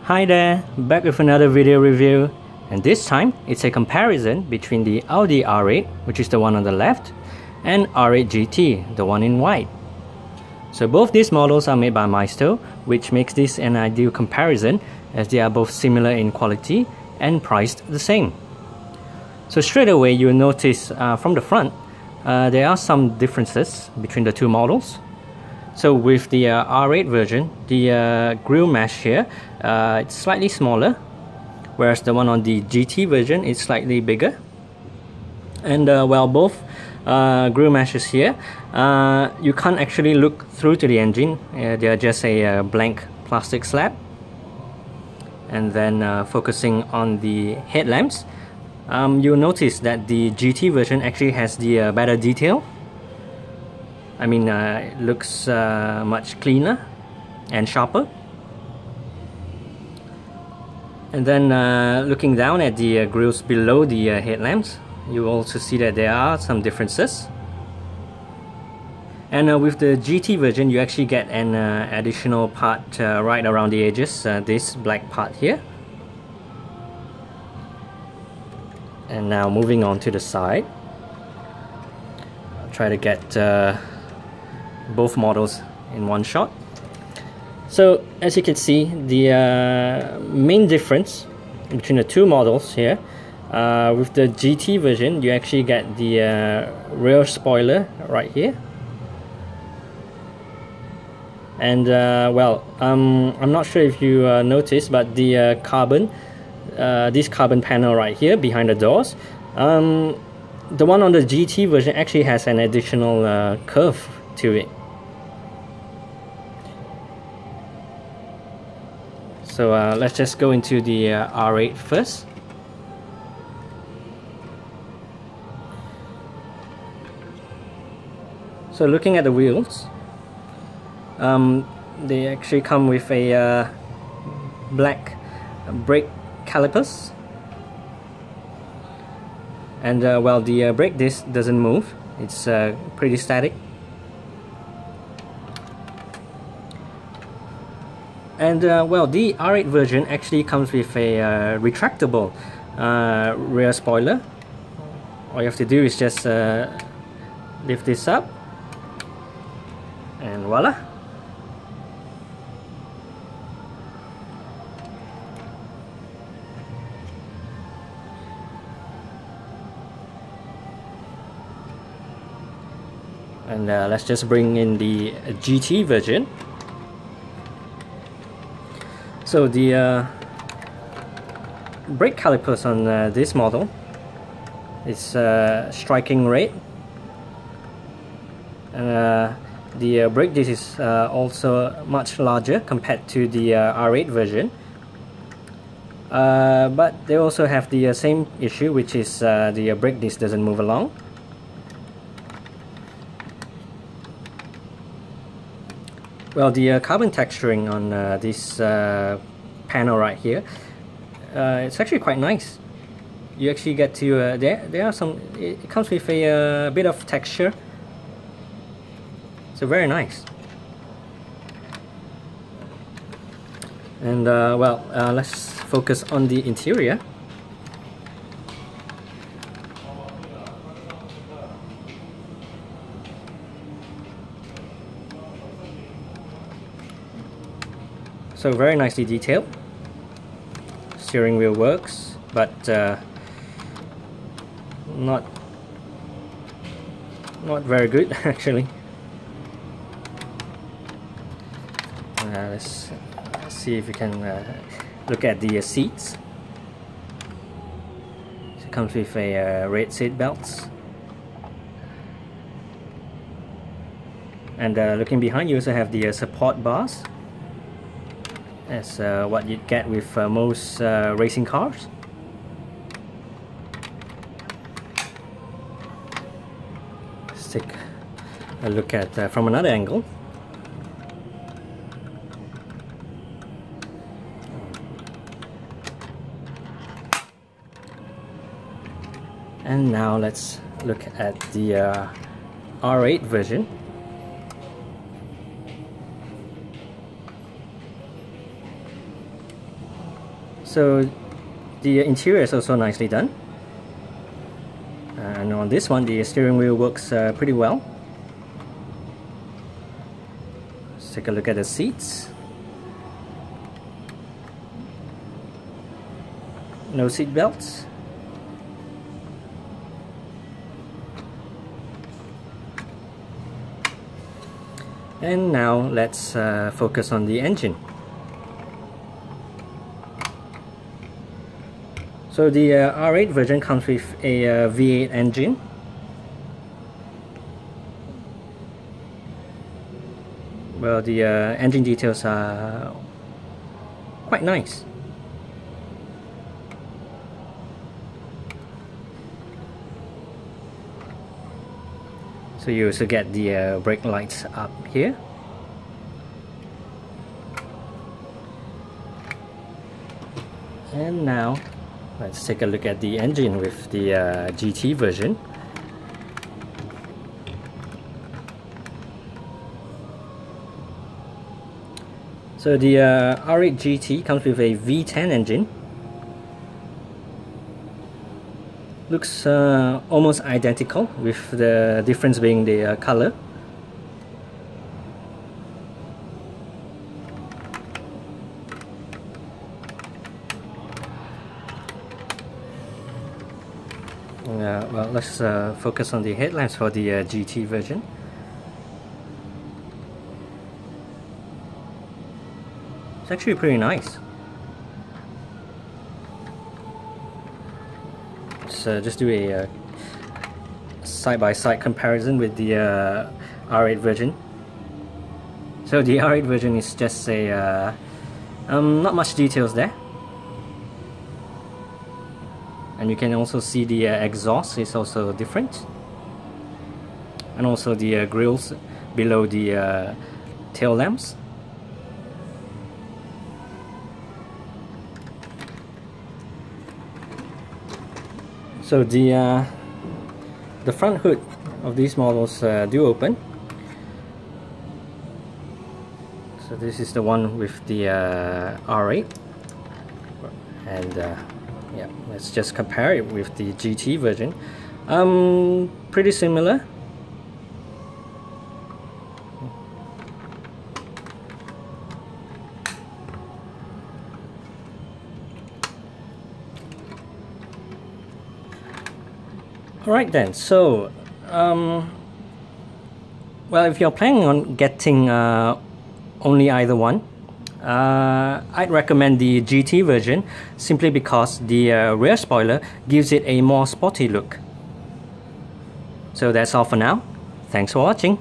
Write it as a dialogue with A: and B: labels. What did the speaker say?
A: Hi there, back with another video review, and this time it's a comparison between the Audi R8, which is the one on the left, and R8 GT, the one in white. So both these models are made by Maisto, which makes this an ideal comparison as they are both similar in quality and priced the same. So straight away you'll notice from the front there are some differences between the two models. So with the R8 version, the grille mesh here, it's slightly smaller, whereas the one on the GT version is slightly bigger. And well, both grille meshes here, you can't actually look through to the engine. They are just a blank plastic slab. And then focusing on the headlamps, you'll notice that the GT version actually has the better detail. I mean, it looks much cleaner and sharper. And then looking down at the grills below the headlamps, you also see that there are some differences. And with the GT version, you actually get an additional part right around the edges, this black part here. And now moving on to the side, I'll try to get both models in one shot. So as you can see, the main difference between the two models here, with the GT version you actually get the rear spoiler right here. And well, I'm not sure if you noticed, but the this carbon panel right here behind the doors, the one on the GT version actually has an additional curve to it. So let's just go into the R8 first. So looking at the wheels, they actually come with a black brake calipers. And well, the brake disc doesn't move, it's pretty static. And well, the R8 version actually comes with a retractable rear spoiler. All you have to do is just lift this up, and voila! And let's just bring in the GT version. So the brake calipers on this model is striking red, and the brake disc is also much larger compared to the R8 version. But they also have the same issue, which is the brake disc doesn't move along. Well, the carbon texturing on this panel right here, it's actually quite nice. You actually get to there are some. It comes with a bit of texture, so very nice. And well, let's focus on the interior. So very nicely detailed. Steering wheel works, but not very good actually. Let's see if we can look at the seats. So it comes with a red seat belts. And looking behind, you also have the support bars, as what you'd get with most racing cars. Let's take a look at from another angle. And now let's look at the R8 version. So the interior is also nicely done. And on this one, the steering wheel works pretty well. Let's take a look at the seats. No seat belts. And now let's focus on the engine. So the R8 version comes with a V8 engine. Well, the engine details are quite nice. So you also get the brake lights up here. And now let's take a look at the engine with the GT version. So the R8 GT comes with a V10 engine. Looks almost identical, with the difference being the color. Well, let's focus on the headlamps for the GT version. It's actually pretty nice. Let's just do a side-by-side comparison with the R8 version. So the R8 version is just a not much details there. And you can also see the exhaust is also different, and also the grills below the tail lamps. So the front hood of these models do open. So this is the one with the R8, and yeah, let's just compare it with the GT version. Pretty similar. Alright then, so well, if you're planning on getting only either one, I'd recommend the GT version simply because the rear spoiler gives it a more sporty look. So that's all for now. Thanks for watching.